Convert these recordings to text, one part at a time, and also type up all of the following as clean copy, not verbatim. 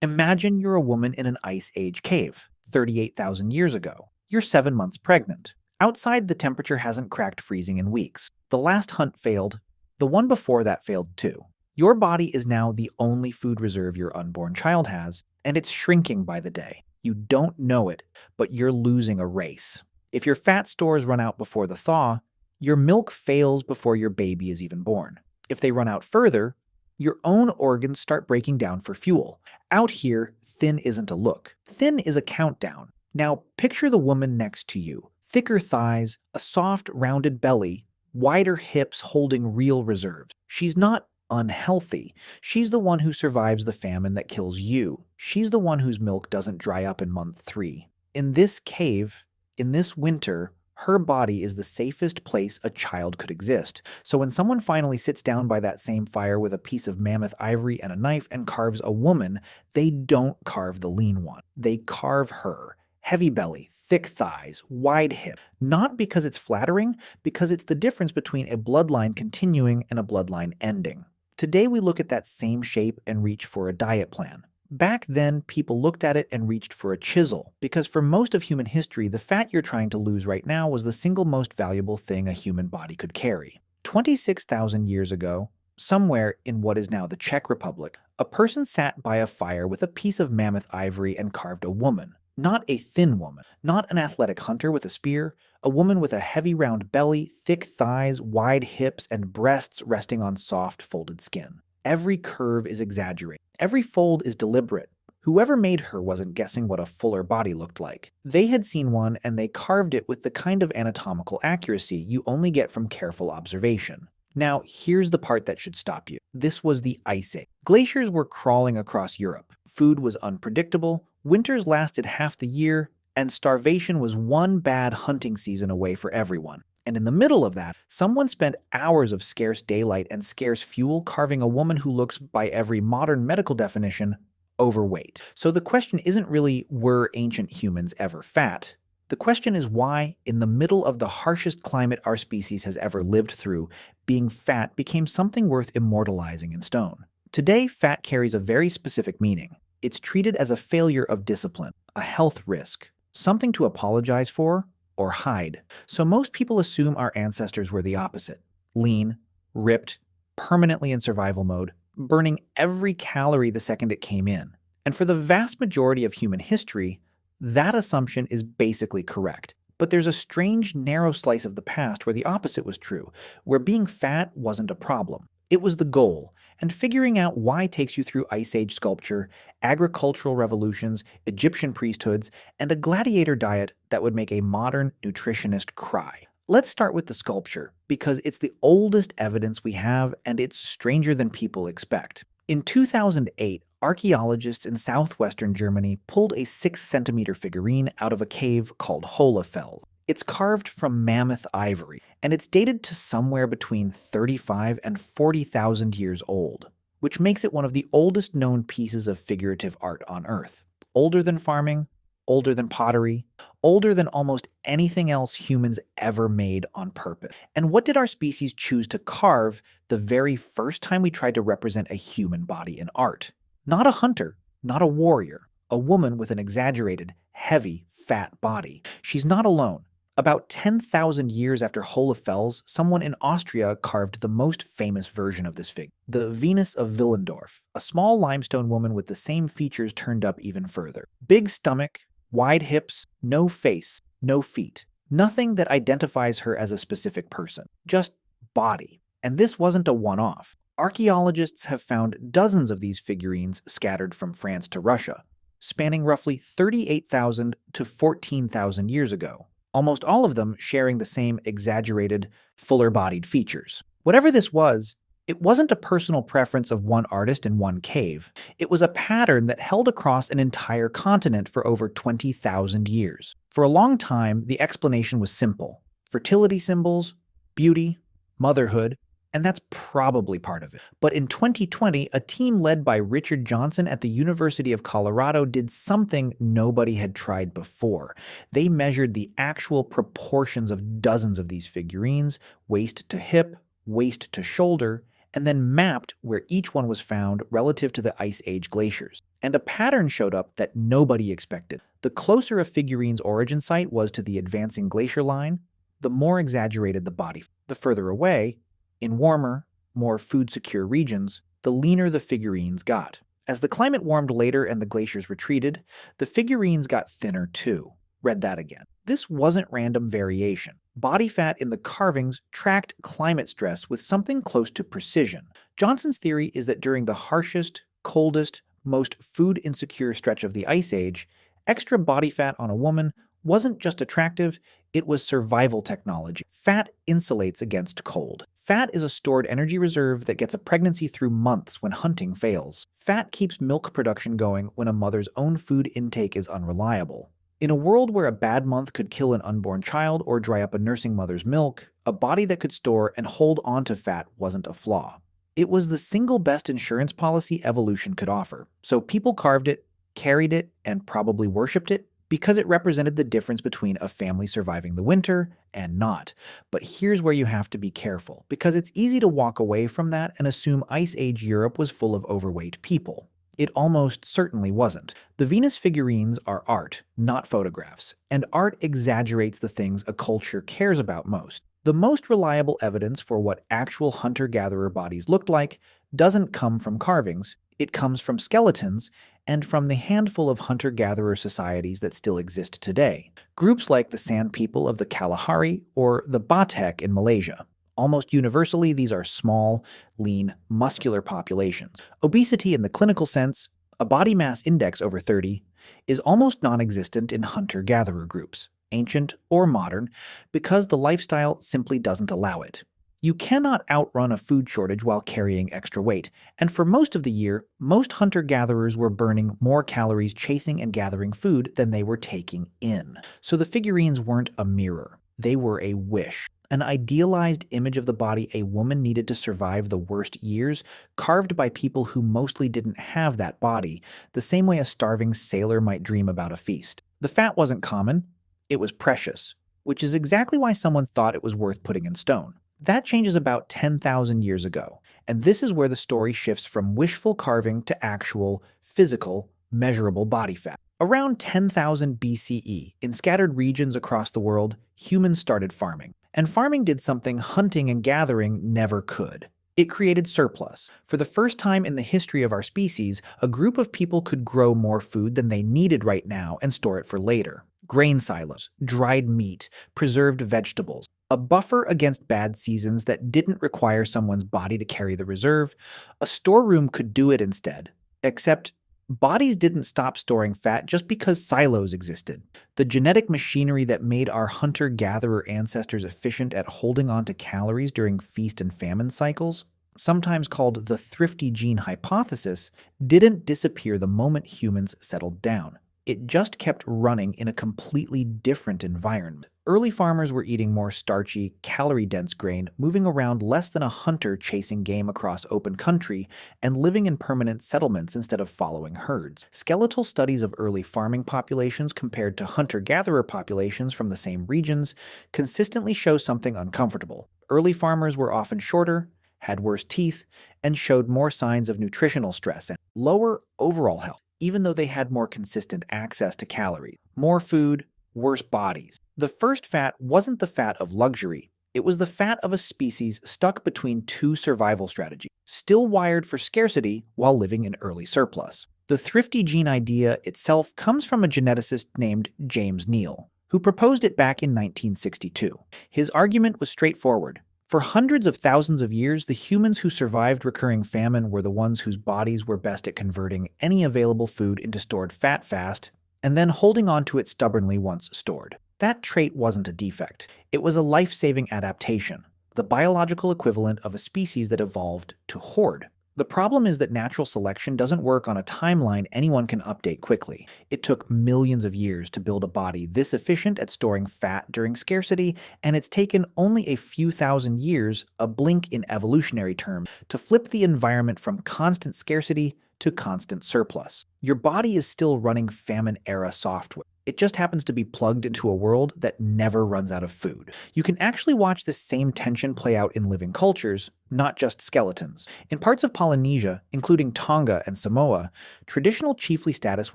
Imagine you're a woman in an Ice Age cave, 38,000 years ago. You're 7 months pregnant. Outside, the temperature hasn't cracked freezing in weeks. The last hunt failed. The one before that failed too. Your body is now the only food reserve your unborn child has, and it's shrinking by the day. You don't know it, but you're losing a race. If your fat stores run out before the thaw, your milk fails before your baby is even born. If they run out further, your own organs start breaking down for fuel. Out here, thin isn't a look. Thin is a countdown. Now, picture the woman next to you. Thicker thighs, a soft, rounded belly, wider hips holding real reserves. She's not unhealthy. She's the one who survives the famine that kills you. She's the one whose milk doesn't dry up in month 3. In this cave, in this winter, her body is the safest place a child could exist. So when someone finally sits down by that same fire with a piece of mammoth ivory and a knife and carves a woman, they don't carve the lean one. They carve her. Heavy belly, thick thighs, wide hip. Not because it's flattering, because it's the difference between a bloodline continuing and a bloodline ending. Today we look at that same shape and reach for a diet plan. Back then, people looked at it and reached for a chisel, because for most of human history, the fat you're trying to lose right now was the single most valuable thing a human body could carry. 26,000 years ago, somewhere in what is now the Czech Republic, a person sat by a fire with a piece of mammoth ivory and carved a woman. Not a thin woman, not an athletic hunter with a spear, a woman with a heavy round belly, thick thighs, wide hips, and breasts resting on soft folded skin. Every curve is exaggerated. Every fold is deliberate. Whoever made her wasn't guessing what a fuller body looked like. They had seen one and they carved it with the kind of anatomical accuracy you only get from careful observation. Now, here's the part that should stop you. This was the Ice Age. Glaciers were crawling across Europe. Food was unpredictable, winters lasted half the year, and starvation was one bad hunting season away for everyone. And in the middle of that, someone spent hours of scarce daylight and scarce fuel carving a woman who looks, by every modern medical definition, overweight. So the question isn't really, were ancient humans ever fat? The question is why, in the middle of the harshest climate our species has ever lived through, being fat became something worth immortalizing in stone. Today, fat carries a very specific meaning. It's treated as a failure of discipline, a health risk, something to apologize for, or hide. So most people assume our ancestors were the opposite. Lean, ripped, permanently in survival mode, burning every calorie the second it came in. And for the vast majority of human history, that assumption is basically correct. But there's a strange, narrow slice of the past where the opposite was true, where being fat wasn't a problem. It was the goal, and figuring out why takes you through Ice Age sculpture, agricultural revolutions, Egyptian priesthoods, and a gladiator diet that would make a modern nutritionist cry. Let's start with the sculpture, because it's the oldest evidence we have and it's stranger than people expect. In 2008, archaeologists in southwestern Germany pulled a 6-centimeter figurine out of a cave called Hohlefels. It's carved from mammoth ivory, and it's dated to somewhere between 35 and 40,000 years old, which makes it one of the oldest known pieces of figurative art on Earth. Older than farming, older than pottery, older than almost anything else humans ever made on purpose. And what did our species choose to carve the very first time we tried to represent a human body in art? Not a hunter, not a warrior, a woman with an exaggerated, heavy, fat body. She's not alone. About 10,000 years after Hohlefels, someone in Austria carved the most famous version of this figure, the Venus of Willendorf, a small limestone woman with the same features turned up even further. Big stomach, wide hips, no face, no feet. Nothing that identifies her as a specific person, just body. And this wasn't a one-off. Archaeologists have found dozens of these figurines scattered from France to Russia, spanning roughly 38,000 to 14,000 years ago. Almost all of them sharing the same exaggerated, fuller-bodied features. Whatever this was, it wasn't a personal preference of one artist in one cave. It was a pattern that held across an entire continent for over 20,000 years. For a long time, the explanation was simple. Fertility symbols, beauty, motherhood, and that's probably part of it. But in 2020, a team led by Richard Johnson at the University of Colorado did something nobody had tried before. They measured the actual proportions of dozens of these figurines, waist to hip, waist to shoulder, and then mapped where each one was found relative to the Ice Age glaciers. and a pattern showed up that nobody expected. The closer a figurine's origin site was to the advancing glacier line, the more exaggerated the body. The further away, in warmer, more food-secure regions, the leaner the figurines got. As the climate warmed later and the glaciers retreated, the figurines got thinner too. Read that again. This wasn't random variation. Body fat in the carvings tracked climate stress with something close to precision. Johnson's theory is that during the harshest, coldest, most food-insecure stretch of the Ice Age, extra body fat on a woman wasn't just attractive, it was survival technology. Fat insulates against cold. Fat is a stored energy reserve that gets a pregnancy through months when hunting fails. Fat keeps milk production going when a mother's own food intake is unreliable. In a world where a bad month could kill an unborn child or dry up a nursing mother's milk, a body that could store and hold onto fat wasn't a flaw. It was the single best insurance policy evolution could offer, so people carved it, carried it, and probably worshipped it because it represented the difference between a family surviving the winter and not. But here's where you have to be careful, because it's easy to walk away from that and assume Ice Age Europe was full of overweight people. It almost certainly wasn't. The Venus figurines are art, not photographs, and art exaggerates the things a culture cares about most. The most reliable evidence for what actual hunter-gatherer bodies looked like doesn't come from carvings, it comes from skeletons and from the handful of hunter-gatherer societies that still exist today. Groups like the San people of the Kalahari or the Batek in Malaysia. Almost universally, these are small, lean, muscular populations. Obesity in the clinical sense, a body mass index over 30, is almost non-existent in hunter-gatherer groups, ancient or modern, because the lifestyle simply doesn't allow it. You cannot outrun a food shortage while carrying extra weight, and for most of the year, most hunter-gatherers were burning more calories chasing and gathering food than they were taking in. So the figurines weren't a mirror. They were a wish. An idealized image of the body a woman needed to survive the worst years, carved by people who mostly didn't have that body, the same way a starving sailor might dream about a feast. The fat wasn't common, it was precious, which is exactly why someone thought it was worth putting in stone. That changes about 10,000 years ago, and this is where the story shifts from wishful carving to actual, physical, measurable body fat. Around 10,000 BCE, in scattered regions across the world, humans started farming. And farming did something hunting and gathering never could. It created surplus. For the first time in the history of our species, a group of people could grow more food than they needed right now and store it for later. Grain silos, dried meat, preserved vegetables, a buffer against bad seasons that didn't require someone's body to carry the reserve. A storeroom could do it instead, except bodies didn't stop storing fat just because silos existed. The genetic machinery that made our hunter-gatherer ancestors efficient at holding on to calories during feast and famine cycles, sometimes called the thrifty gene hypothesis, didn't disappear the moment humans settled down. It just kept running in a completely different environment. Early farmers were eating more starchy, calorie-dense grain, moving around less than a hunter chasing game across open country, and living in permanent settlements instead of following herds. Skeletal studies of early farming populations compared to hunter-gatherer populations from the same regions consistently show something uncomfortable. Early farmers were often shorter, had worse teeth, and showed more signs of nutritional stress and lower overall health, even though they had more consistent access to calories. More food, worse bodies. The first fat wasn't the fat of luxury, it was the fat of a species stuck between two survival strategies, still wired for scarcity while living in early surplus. The thrifty gene idea itself comes from a geneticist named James Neal, who proposed it back in 1962. His argument was straightforward. For hundreds of thousands of years, the humans who survived recurring famine were the ones whose bodies were best at converting any available food into stored fat fast, and then holding on to it stubbornly once stored. That trait wasn't a defect. It was a life-saving adaptation, the biological equivalent of a species that evolved to hoard. The problem is that natural selection doesn't work on a timeline anyone can update quickly. It took millions of years to build a body this efficient at storing fat during scarcity, and it's taken only a few thousand years, a blink in evolutionary terms, to flip the environment from constant scarcity to constant surplus. Your body is still running famine-era software. It just happens to be plugged into a world that never runs out of food. You can actually watch this same tension play out in living cultures, not just skeletons. In parts of Polynesia, including Tonga and Samoa, traditional chiefly status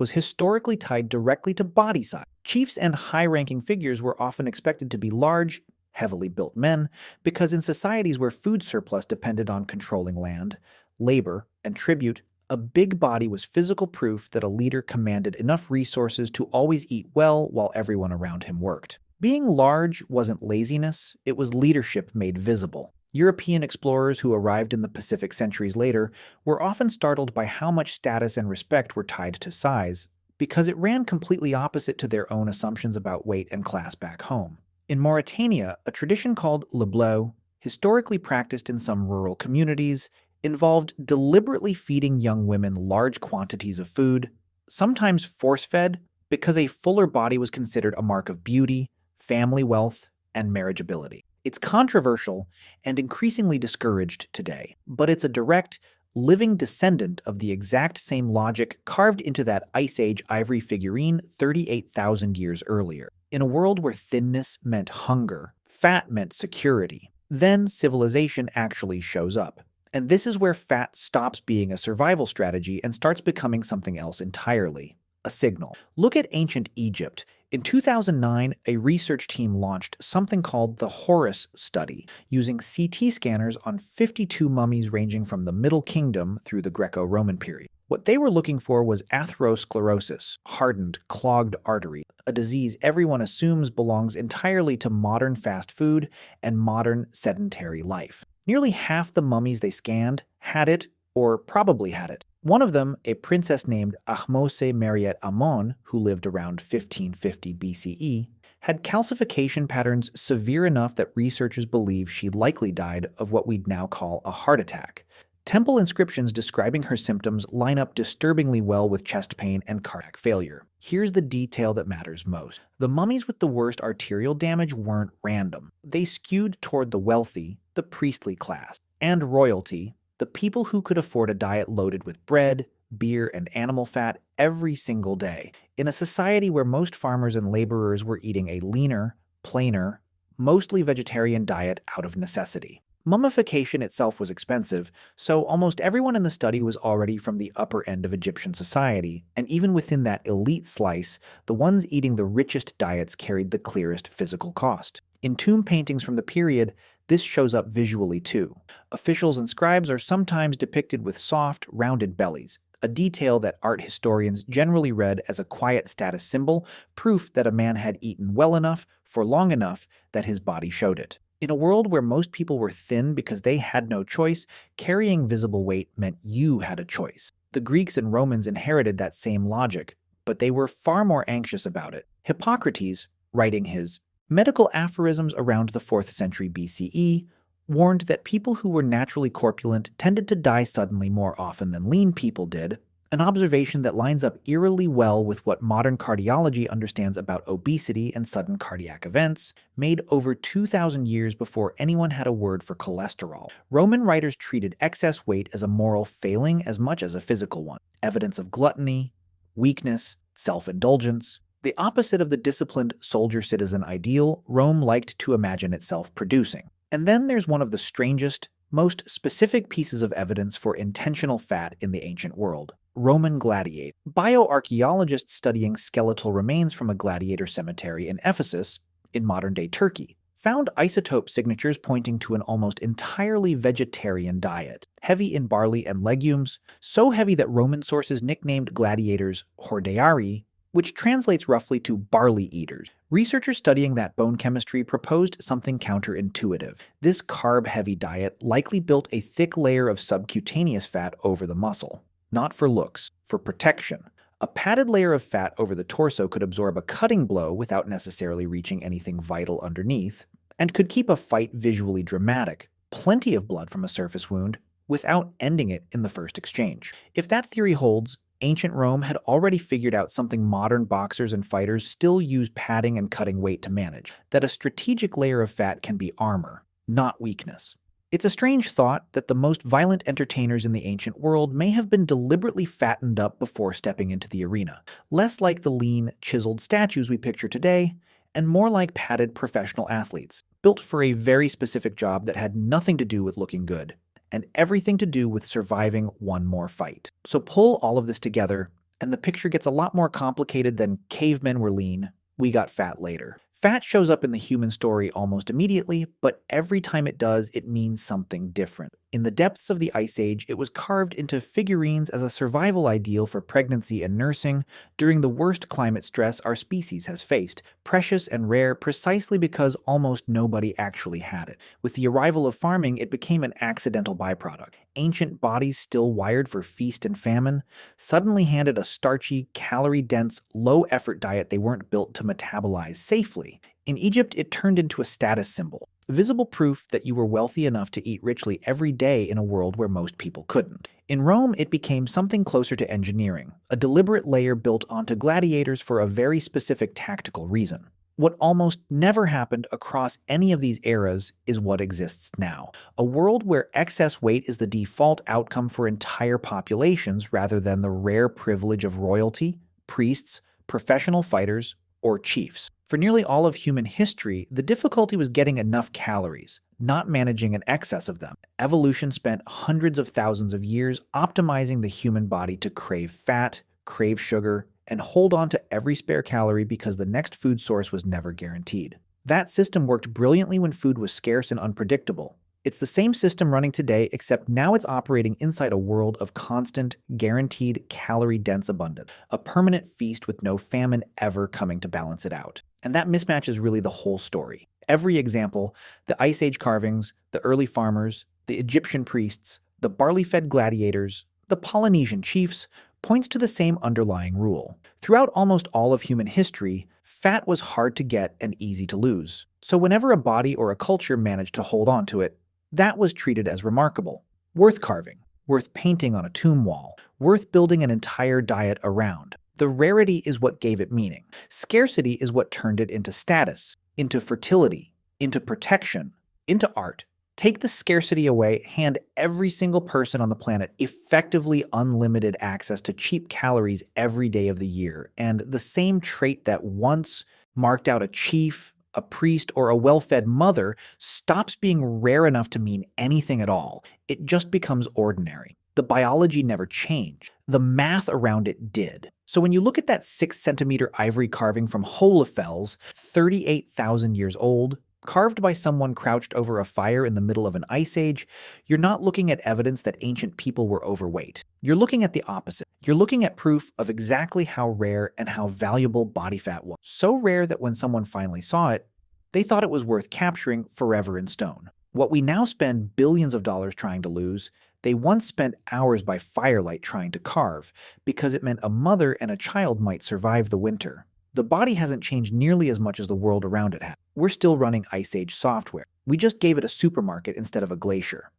was historically tied directly to body size. Chiefs and high-ranking figures were often expected to be large, heavily built men, because in societies where food surplus depended on controlling land, labor, and tribute, a big body was physical proof that a leader commanded enough resources to always eat well while everyone around him worked. Being large wasn't laziness, it was leadership made visible. European explorers who arrived in the Pacific centuries later were often startled by how much status and respect were tied to size, because it ran completely opposite to their own assumptions about weight and class back home. In Mauritania, a tradition called le bleu, historically practiced in some rural communities, involved deliberately feeding young women large quantities of food, sometimes force-fed, because a fuller body was considered a mark of beauty, family wealth, and marriageability. It's controversial and increasingly discouraged today, but it's a direct, living descendant of the exact same logic carved into that Ice Age ivory figurine 38,000 years earlier. In a world where thinness meant hunger, fat meant security, then civilization actually shows up. And this is where fat stops being a survival strategy and starts becoming something else entirely, a signal. Look at ancient Egypt. In 2009, a research team launched something called the Horus Study, using CT scanners on 52 mummies ranging from the Middle Kingdom through the Greco-Roman period. What they were looking for was atherosclerosis, hardened, clogged artery, a disease everyone assumes belongs entirely to modern fast food and modern sedentary life. Nearly half the mummies they scanned had it, or probably had it. One of them, a princess named Ahmose Mariette Amon, who lived around 1550 BCE, had calcification patterns severe enough that researchers believe she likely died of what we'd now call a heart attack. Temple inscriptions describing her symptoms line up disturbingly well with chest pain and cardiac failure. Here's the detail that matters most. The mummies with the worst arterial damage weren't random. They skewed toward the wealthy, the priestly class, and royalty, the people who could afford a diet loaded with bread, beer, and animal fat every single day, in a society where most farmers and laborers were eating a leaner, plainer, mostly vegetarian diet out of necessity. Mummification itself was expensive, so almost everyone in the study was already from the upper end of Egyptian society, and even within that elite slice, the ones eating the richest diets carried the clearest physical cost. In tomb paintings from the period, this shows up visually too. Officials and scribes are sometimes depicted with soft, rounded bellies, a detail that art historians generally read as a quiet status symbol, proof that a man had eaten well enough for long enough that his body showed it. In a world where most people were thin because they had no choice, carrying visible weight meant you had a choice. The Greeks and Romans inherited that same logic, but they were far more anxious about it. Hippocrates, writing his medical aphorisms around the 4th century BCE, warned that people who were naturally corpulent tended to die suddenly more often than lean people did, an observation that lines up eerily well with what modern cardiology understands about obesity and sudden cardiac events, made over 2,000 years before anyone had a word for cholesterol. Roman writers treated excess weight as a moral failing as much as a physical one, evidence of gluttony, weakness, self-indulgence. The opposite of the disciplined soldier-citizen ideal Rome liked to imagine itself producing. And then there's one of the strangest, most specific pieces of evidence for intentional fat in the ancient world: Roman gladiators. Bioarchaeologists studying skeletal remains from a gladiator cemetery in Ephesus, in modern-day Turkey, found isotope signatures pointing to an almost entirely vegetarian diet, heavy in barley and legumes, so heavy that Roman sources nicknamed gladiators hordeari, which translates roughly to barley eaters. Researchers studying that bone chemistry proposed something counterintuitive. This carb-heavy diet likely built a thick layer of subcutaneous fat over the muscle. Not for looks, for protection. A padded layer of fat over the torso could absorb a cutting blow without necessarily reaching anything vital underneath, and could keep a fight visually dramatic, plenty of blood from a surface wound, without ending it in the first exchange. If that theory holds, ancient Rome had already figured out something modern boxers and fighters still use padding and cutting weight to manage, that a strategic layer of fat can be armor, not weakness. It's a strange thought that the most violent entertainers in the ancient world may have been deliberately fattened up before stepping into the arena, less like the lean, chiseled statues we picture today, and more like padded professional athletes, built for a very specific job that had nothing to do with looking good, and everything to do with surviving one more fight. So pull all of this together, and the picture gets a lot more complicated than cavemen were lean, we got fat later. Fat shows up in the human story almost immediately, but every time it does, it means something different. In the depths of the Ice Age, it was carved into figurines as a survival ideal for pregnancy and nursing during the worst climate stress our species has faced, precious and rare precisely because almost nobody actually had it. With the arrival of farming, it became an accidental byproduct. Ancient bodies still wired for feast and famine suddenly handed a starchy, calorie-dense, low-effort diet they weren't built to metabolize safely. In Egypt, it turned into a status symbol, visible proof that you were wealthy enough to eat richly every day in a world where most people couldn't. In Rome, it became something closer to engineering, a deliberate layer built onto gladiators for a very specific tactical reason. What almost never happened across any of these eras is what exists now. A world where excess weight is the default outcome for entire populations rather than the rare privilege of royalty, priests, professional fighters, or chiefs. For nearly all of human history, the difficulty was getting enough calories, not managing an excess of them. Evolution spent hundreds of thousands of years optimizing the human body to crave fat, crave sugar, and hold on to every spare calorie because the next food source was never guaranteed. That system worked brilliantly when food was scarce and unpredictable. It's the same system running today, except now it's operating inside a world of constant, guaranteed, calorie-dense abundance, a permanent feast with no famine ever coming to balance it out. And that mismatch is really the whole story. Every example, the Ice Age carvings, the early farmers, the Egyptian priests, the barley-fed gladiators, the Polynesian chiefs, points to the same underlying rule. Throughout almost all of human history, fat was hard to get and easy to lose. So whenever a body or a culture managed to hold on to it, that was treated as remarkable, worth carving, worth painting on a tomb wall, worth building an entire diet around. The rarity is what gave it meaning. Scarcity is what turned it into status, into fertility, into protection, into art. Take the scarcity away, hand every single person on the planet effectively unlimited access to cheap calories every day of the year, and the same trait that once marked out a chief, a priest, or a well-fed mother stops being rare enough to mean anything at all. It just becomes ordinary. The biology never changed. The math around it did. So when you look at that 6-centimeter ivory carving from Hohlefels, 38,000 years old, carved by someone crouched over a fire in the middle of an ice age, you're not looking at evidence that ancient people were overweight. You're looking at the opposite. You're looking at proof of exactly how rare and how valuable body fat was. So rare that when someone finally saw it, they thought it was worth capturing forever in stone. What we now spend billions of dollars trying to lose, they once spent hours by firelight trying to carve, because it meant a mother and a child might survive the winter. The body hasn't changed nearly as much as the world around it has. We're still running Ice Age software. We just gave it a supermarket instead of a glacier.